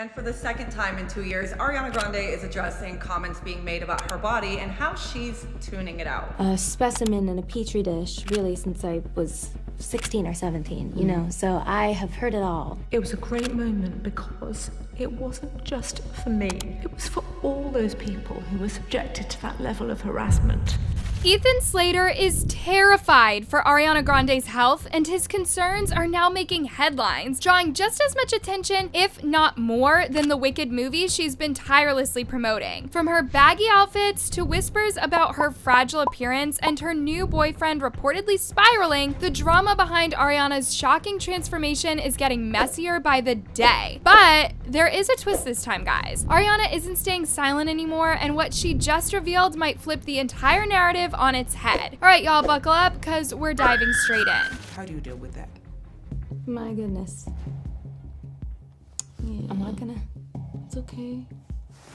And for the second time in 2 years, Ariana Grande is addressing comments being made about her body and how she's tuning it out. A specimen in a petri dish, really, since I was 16 or 17, you know, so I have heard it all. It was a great moment because it wasn't just for me. It was for all those people who were subjected to that level of harassment. Ethan Slater is terrified for Ariana Grande's health, and his concerns are now making headlines, drawing just as much attention, if not more, than the Wicked movie she's been tirelessly promoting. From her baggy outfits to whispers about her fragile appearance and her new boyfriend reportedly spiraling, the drama behind Ariana's shocking transformation is getting messier by the day. But there is a twist this time, guys. Ariana isn't staying silent anymore, and what she just revealed might flip the entire narrative on its head. All right, y'all, buckle up, because we're diving straight in. How do you deal with that? My goodness. Yeah. I'm not gonna. It's okay.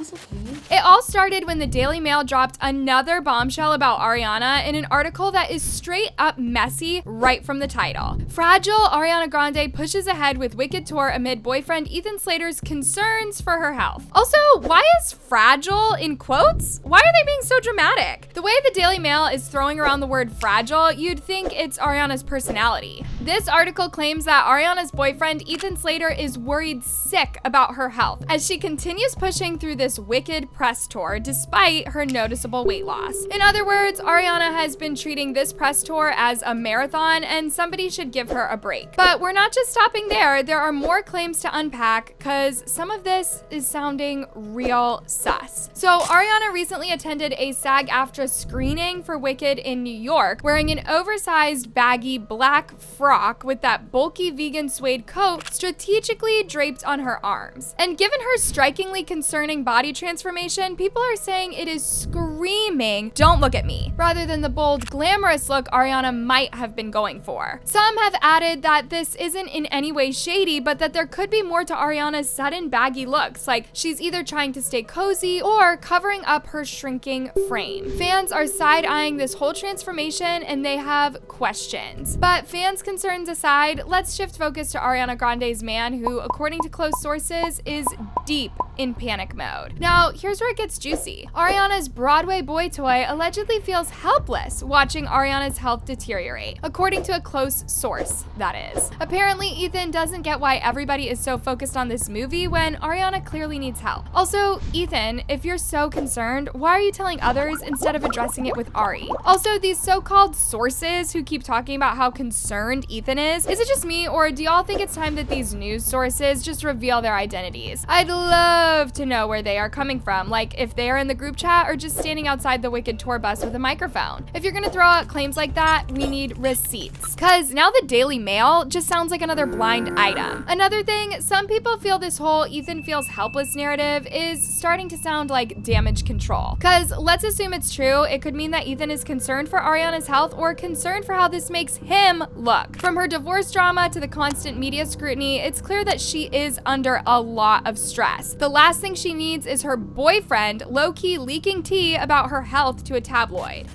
It's okay. It all started when the Daily Mail dropped another bombshell about Ariana in an article that is straight up messy right from the title. Fragile Ariana Grande pushes ahead with Wicked tour amid boyfriend Ethan Slater's concerns for her health. Also, why is fragile in quotes? Why are they being so dramatic? The way the Daily Mail is throwing around the word fragile, you'd think it's Ariana's personality. This article claims that Ariana's boyfriend Ethan Slater is worried sick about her health as she continues pushing through this Wicked press tour despite her noticeable weight loss. In other words, Ariana has been treating this press tour as a marathon, and somebody should give her a break. But we're not just stopping there. There are more claims to unpack, because some of this is sounding real sus. So Ariana recently attended a SAG-AFTRA screening for Wicked in New York, wearing an oversized baggy black frock with that bulky vegan suede coat strategically draped on her arms. And given her strikingly concerning body transformation, people are saying it is screaming, "Don't look at me," rather than the bold, glamorous look Ariana might have been going for. Some have added that this isn't in any way shady, but that there could be more to Ariana's sudden baggy looks, like she's either trying to stay cozy or covering up her shrinking frame. Fans are side-eyeing this whole transformation, and they have questions. But fans' concerns aside, let's shift focus to Ariana Grande's man, who, according to close sources, is deep in panic mode. Now, here's where it gets juicy. Ariana's Broadway boy toy allegedly feels helpless watching Ariana's health deteriorate, according to a close source, that is. Apparently, Ethan doesn't get why everybody is so focused on this movie when Ariana clearly needs help. Also, Ethan, if you're so concerned, why are you telling others instead of addressing it with Ari? Also, these so-called sources who keep talking about how concerned Ethan is it just me, or do y'all think it's time that these news sources just reveal their identities? I'd love to know where they are coming from, like if they are in the group chat or just standing outside the Wicked tour bus with a microphone. If you're gonna throw out claims like that, we need receipts. Cause now the Daily Mail just sounds like another blind item. Another thing, some people feel this whole Ethan feels helpless narrative is starting to sound like damage control. Cause let's assume it's true, it could mean that Ethan is concerned for Ariana's health or concerned for how this makes him look. From her divorce drama to the constant media scrutiny, it's clear that she is under a lot of stress. The last thing she needs is her boyfriend low-key leaking tea about her health to a tabloid.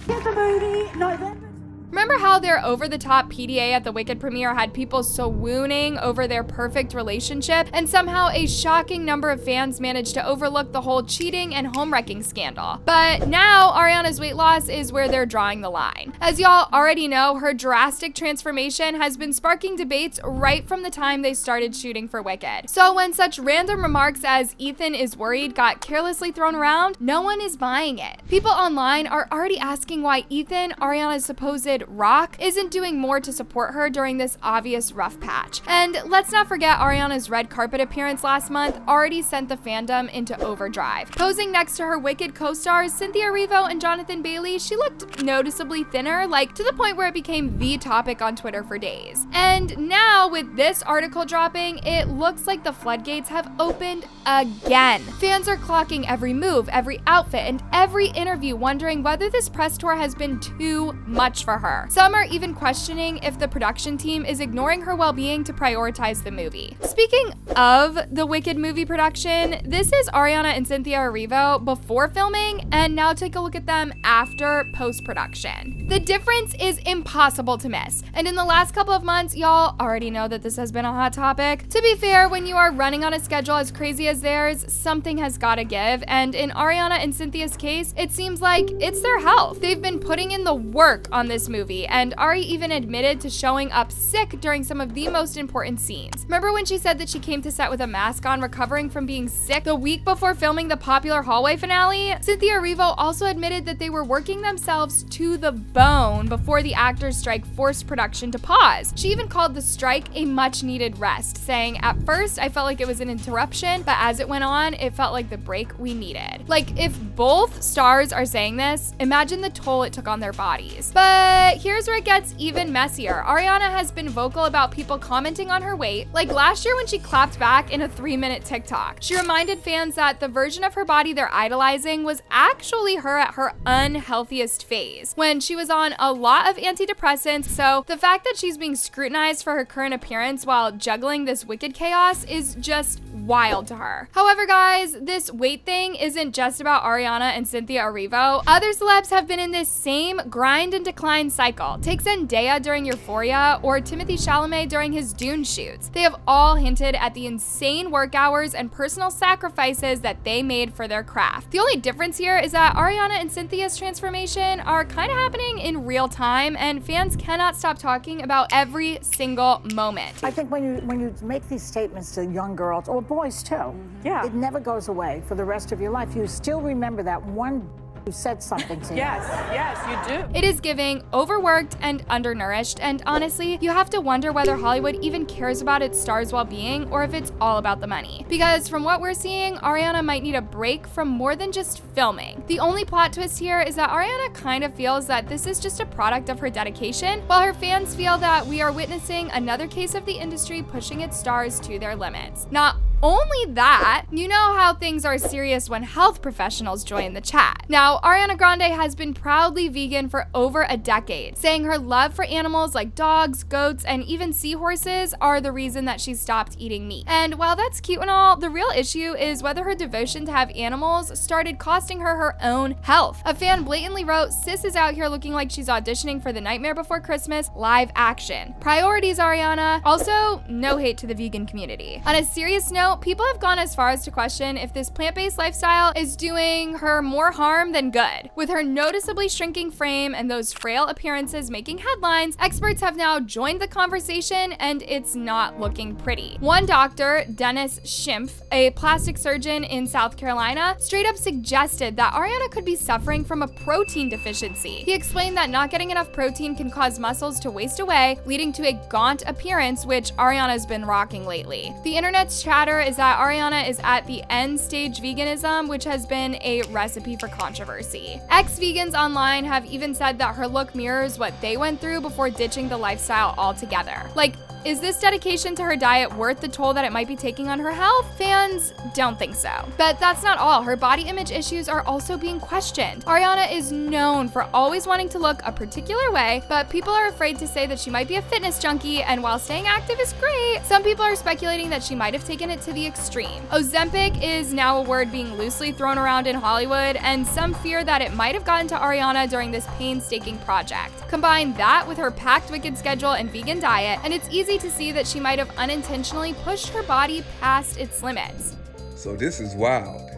Remember how their over-the-top PDA at the Wicked premiere had people swooning over their perfect relationship, and somehow a shocking number of fans managed to overlook the whole cheating and home-wrecking scandal. But now, Ariana's weight loss is where they're drawing the line. As y'all already know, her drastic transformation has been sparking debates right from the time they started shooting for Wicked. So when such random remarks as "Ethan is worried" got carelessly thrown around, no one is buying it. People online are already asking why Ethan, Ariana's supposed rock, isn't doing more to support her during this obvious rough patch. And let's not forget Ariana's red carpet appearance last month already sent the fandom into overdrive. Posing next to her Wicked co-stars Cynthia Erivo and Jonathan Bailey, she looked noticeably thinner, like to the point where it became the topic on Twitter for days. And now with this article dropping, it looks like the floodgates have opened again. Fans are clocking every move, every outfit, and every interview, wondering whether this press tour has been too much for her. her. Some are even questioning if the production team is ignoring her well-being to prioritize the movie. Speaking of the Wicked movie production, this is Ariana and Cynthia Erivo before filming, and now take a look at them after post-production. The difference is impossible to miss, and in the last couple of months, y'all already know that this has been a hot topic. To be fair, when you are running on a schedule as crazy as theirs, something has gotta give, and in Ariana and Cynthia's case, it seems like it's their health. They've been putting in the work on this movie, and Ari even admitted to showing up sick during some of the most important scenes. Remember when she said that she came to set with a mask on, recovering from being sick the week before filming the popular hallway finale? Cynthia Erivo also admitted that they were working themselves to the bone before the actors' strike forced production to pause. She even called the strike a much-needed rest, saying, "At first, I felt like it was an interruption, but as it went on, it felt like the break we needed." Like, if both stars are saying this, imagine the toll it took on their bodies. But here's where it gets even messier. Ariana has been vocal about people commenting on her weight, like last year when she clapped back in a 3-minute TikTok. She reminded fans that the version of her body they're idolizing was actually her at her unhealthiest phase, when she was on a lot of antidepressants, so the fact that she's being scrutinized for her current appearance while juggling this Wicked chaos is just wild to her. However, guys, this weight thing isn't just about Ariana and Cynthia Erivo. Other celebs have been in this same grind and decline cycle. Take Zendaya during Euphoria or Timothée Chalamet during his Dune shoots. They have all hinted at the insane work hours and personal sacrifices that they made for their craft. The only difference here is that Ariana and Cynthia's transformation are kind of happening in real time, and fans cannot stop talking about every single moment. I think when you make these statements to young girls, or boys too, Yeah. it never goes away for the rest of your life. You still remember that one who said something to you. Yes, you do. It is giving overworked and undernourished, and honestly, you have to wonder whether Hollywood even cares about its stars' well-being or if it's all about the money. Because from what we're seeing, Ariana might need a break from more than just filming. The only plot twist here is that Ariana kind of feels that this is just a product of her dedication, while her fans feel that we are witnessing another case of the industry pushing its stars to their limits. Not only that, you know how things are serious when health professionals join the chat. Now, Ariana Grande has been proudly vegan for over a decade, saying her love for animals like dogs, goats, and even seahorses are the reason that she stopped eating meat. And while that's cute and all, the real issue is whether her devotion to have animals started costing her her own health. A fan blatantly wrote, "Sis is out here looking like she's auditioning for The Nightmare Before Christmas live action. Priorities, Ariana." Also, no hate to the vegan community. On a serious note, people have gone as far as to question if this plant-based lifestyle is doing her more harm than good. With her noticeably shrinking frame and those frail appearances making headlines, experts have now joined the conversation, and it's not looking pretty. One doctor, Dennis Schimpf, a plastic surgeon in South Carolina, straight up suggested that Ariana could be suffering from a protein deficiency. He explained that not getting enough protein can cause muscles to waste away, leading to a gaunt appearance, which Ariana's been rocking lately. The internet's chatter is that Ariana is at the end stage veganism, which has been a recipe for controversy. Ex-vegans online have even said that her look mirrors what they went through before ditching the lifestyle altogether. Like, is this dedication to her diet worth the toll that it might be taking on her health? Fans don't think so. But that's not all. Her body image issues are also being questioned. Ariana is known for always wanting to look a particular way, but people are afraid to say that she might be a fitness junkie, and while staying active is great, some people are speculating that she might have taken it to the extreme. Ozempic is now a word being loosely thrown around in Hollywood, and some fear that it might have gotten to Ariana during this painstaking project. Combine that with her packed Wicked schedule and vegan diet, and it's easy to see that she might have unintentionally pushed her body past its limits. So this is wild.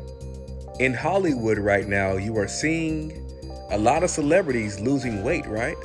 In Hollywood right now, you are seeing a lot of celebrities losing weight, right?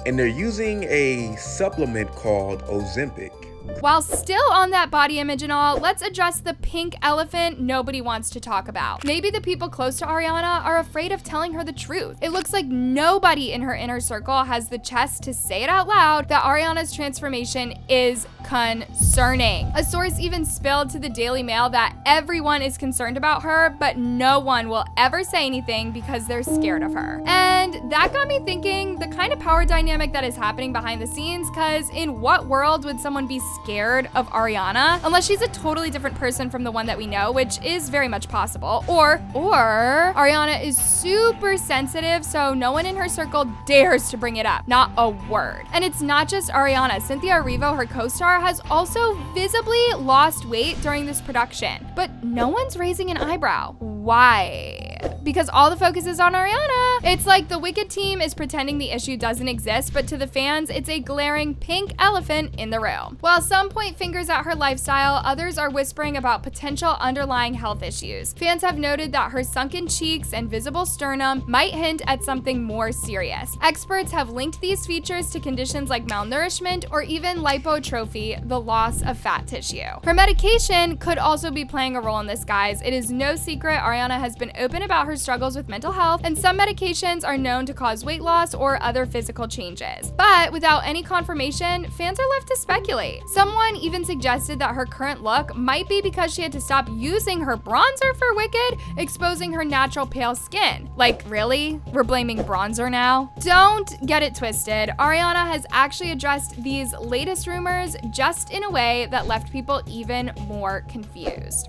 And they're using a supplement called Ozempic. While still on that body image and all, let's address the pink elephant nobody wants to talk about. Maybe the people close to Ariana are afraid of telling her the truth. It looks like nobody in her inner circle has the chest to say it out loud that Ariana's transformation is concerning. A source even spilled to the Daily Mail that everyone is concerned about her, but no one will ever say anything because they're scared of her. And that got me thinking the kind of power dynamic that is happening behind the scenes, because in what world would someone be scared of Ariana, unless she's a totally different person from the one that we know, which is very much possible. Or Ariana is super sensitive, so no one in her circle dares to bring it up. Not a word. And it's not just Ariana. Cynthia Erivo, her co-star, has also visibly lost weight during this production. But no one's raising an eyebrow. Why? Because all the focus is on Ariana. It's like the Wicked team is pretending the issue doesn't exist, but to the fans, it's a glaring pink elephant in the room. While some point fingers at her lifestyle, others are whispering about potential underlying health issues. Fans have noted that her sunken cheeks and visible sternum might hint at something more serious. Experts have linked these features to conditions like malnourishment or even lipotrophy, the loss of fat tissue. Her medication could also be playing a role in this, guys. It is no secret Ariana has been open about her struggles with mental health, and some medications are known to cause weight loss or other physical changes. But without any confirmation, fans are left to speculate. Someone even suggested that her current look might be because she had to stop using her bronzer for Wicked, exposing her natural pale skin. Like, really? We're blaming bronzer now? Don't get it twisted. Ariana has actually addressed these latest rumors just in a way that left people even more confused.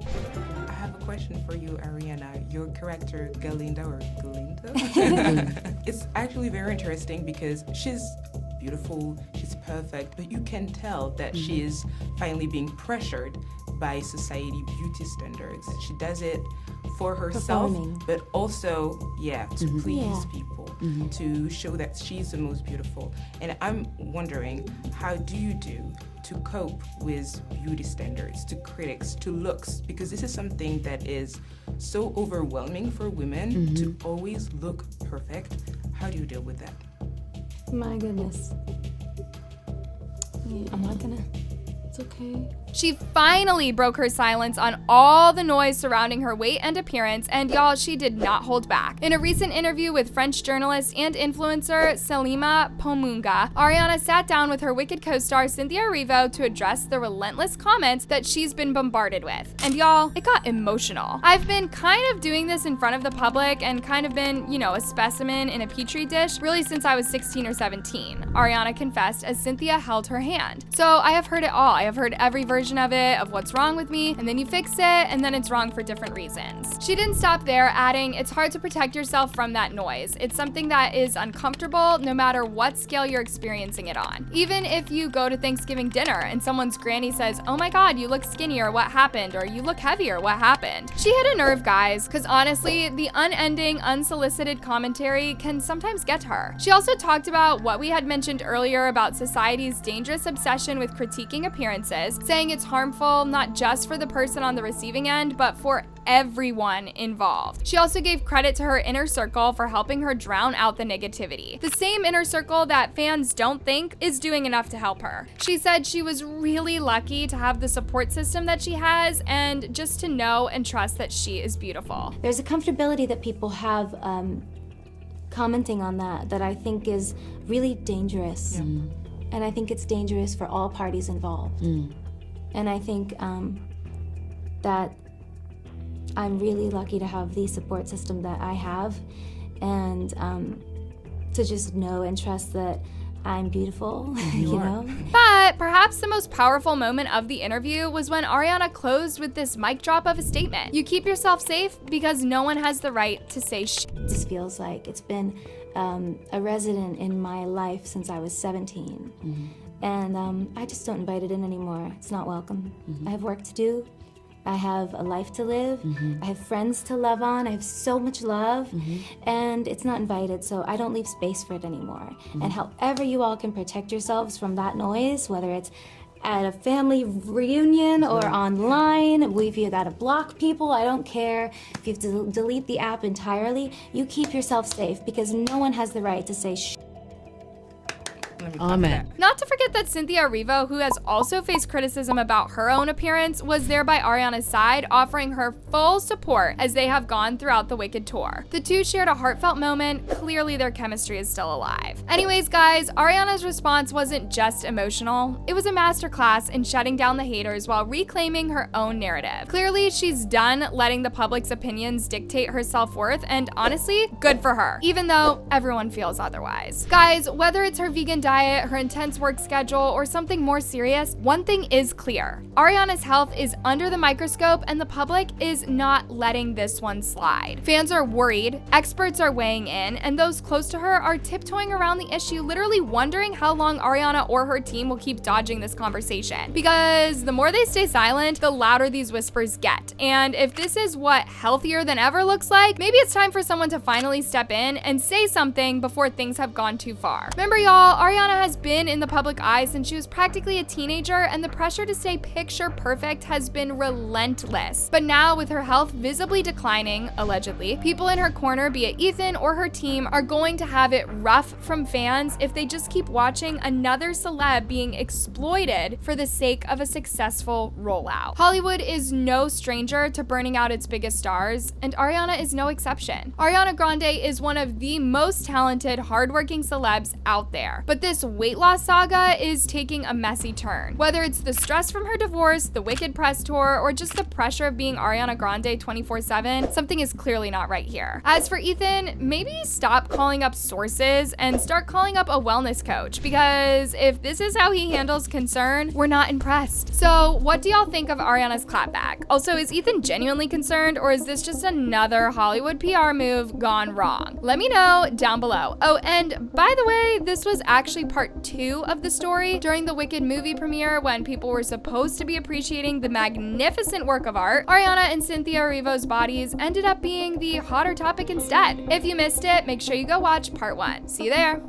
I have a question for you, Ariana. Your character, Galinda, it's actually very interesting because she's beautiful, she's perfect, but you can tell that she is finally being pressured by society beauty standards. She does it for herself, Performing. but also, to please people, to show that she's the most beautiful. And I'm wondering, how do you do to cope with beauty standards, to critics, to looks? Because this is something that is so overwhelming for women to always look perfect. How do you deal with that? My goodness. Yeah, I'm not gonna. It's okay. She finally broke her silence on all the noise surrounding her weight and appearance, and y'all, she did not hold back. In a recent interview with French journalist and influencer Salima Pomunga, Ariana sat down with her Wicked co-star Cynthia Erivo to address the relentless comments that she's been bombarded with. And y'all, it got emotional. I've been kind of doing this in front of the public and kind of been, a specimen in a petri dish really since I was 16 or 17, Ariana confessed as Cynthia held her hand. So I have heard it all. I have heard every version of it, of what's wrong with me, and then you fix it, and then it's wrong for different reasons. She didn't stop there, adding, it's hard to protect yourself from that noise. It's something that is uncomfortable no matter what scale you're experiencing it on. Even if you go to Thanksgiving dinner and someone's granny says, oh my god, you look skinnier, what happened? Or you look heavier, what happened? She hit a nerve, guys, because honestly, the unending, unsolicited commentary can sometimes get to her. She also talked about what we had mentioned earlier about society's dangerous obsession with critiquing appearances, saying it's harmful not just for the person on the receiving end, but for everyone involved. She also gave credit to her inner circle for helping her drown out the negativity. The same inner circle that fans don't think is doing enough to help her. She said she was really lucky to have the support system that she has and just to know and trust that she is beautiful. There's a comfortability that people have commenting on that I think is really dangerous. And I think it's dangerous for all parties involved. And I think that I'm really lucky to have the support system that I have, and to just know and trust that I'm beautiful, you know? But perhaps the most powerful moment of the interview was when Ariana closed with this mic drop of a statement. You keep yourself safe because no one has the right to say shit. This feels like it's been a resident in my life since I was 17. And I just don't invite it in anymore. It's not welcome. I have work to do. I have a life to live. I have friends to love on. I have so much love, and it's not invited, so I don't leave space for it anymore. And however you all can protect yourselves from that noise, whether it's at a family reunion or online, if you gotta block people, I don't care. If you have to delete the app entirely, you keep yourself safe because no one has the right to say shh. Amen. Not to forget that Cynthia Erivo, who has also faced criticism about her own appearance, was there by Ariana's side, offering her full support as they have gone throughout the Wicked tour. The two shared a heartfelt moment. Clearly their chemistry is still alive. Anyways, guys, Ariana's response wasn't just emotional. It was a masterclass in shutting down the haters while reclaiming her own narrative. Clearly, she's done letting the public's opinions dictate her self-worth, and honestly, good for her, even though everyone feels otherwise. Guys, whether it's her vegan diet diet, her intense work schedule, or something more serious, one thing is clear. Ariana's health is under the microscope and the public is not letting this one slide. Fans are worried, experts are weighing in, and those close to her are tiptoeing around the issue, literally wondering how long Ariana or her team will keep dodging this conversation. Because the more they stay silent, the louder these whispers get. And if this is what healthier than ever looks like, maybe it's time for someone to finally step in and say something before things have gone too far. Remember y'all, Ariana has been in the public eye since she was practically a teenager, and the pressure to stay picture perfect has been relentless. But now with her health visibly declining, allegedly, people in her corner, be it Ethan or her team, are going to have it rough from fans if they just keep watching another celeb being exploited for the sake of a successful rollout. Hollywood is no stranger to burning out its biggest stars, and Ariana is no exception. Ariana Grande is one of the most talented, hardworking celebs out there. But this weight loss saga is taking a messy turn. Whether it's the stress from her divorce, the Wicked press tour, or just the pressure of being Ariana Grande 24/7, something is clearly not right here. As for Ethan, maybe stop calling up sources and start calling up a wellness coach, because if this is how he handles concern, we're not impressed. So what do y'all think of Ariana's clapback? Also, is Ethan genuinely concerned, or is this just another Hollywood PR move gone wrong? Let me know down below. Oh, and by the way, this was actually part 2 of the story. During the Wicked movie premiere, when people were supposed to be appreciating the magnificent work of art, Ariana and Cynthia Erivo's bodies ended up being the hotter topic instead. If you missed it, make sure you go watch part 1. See you there.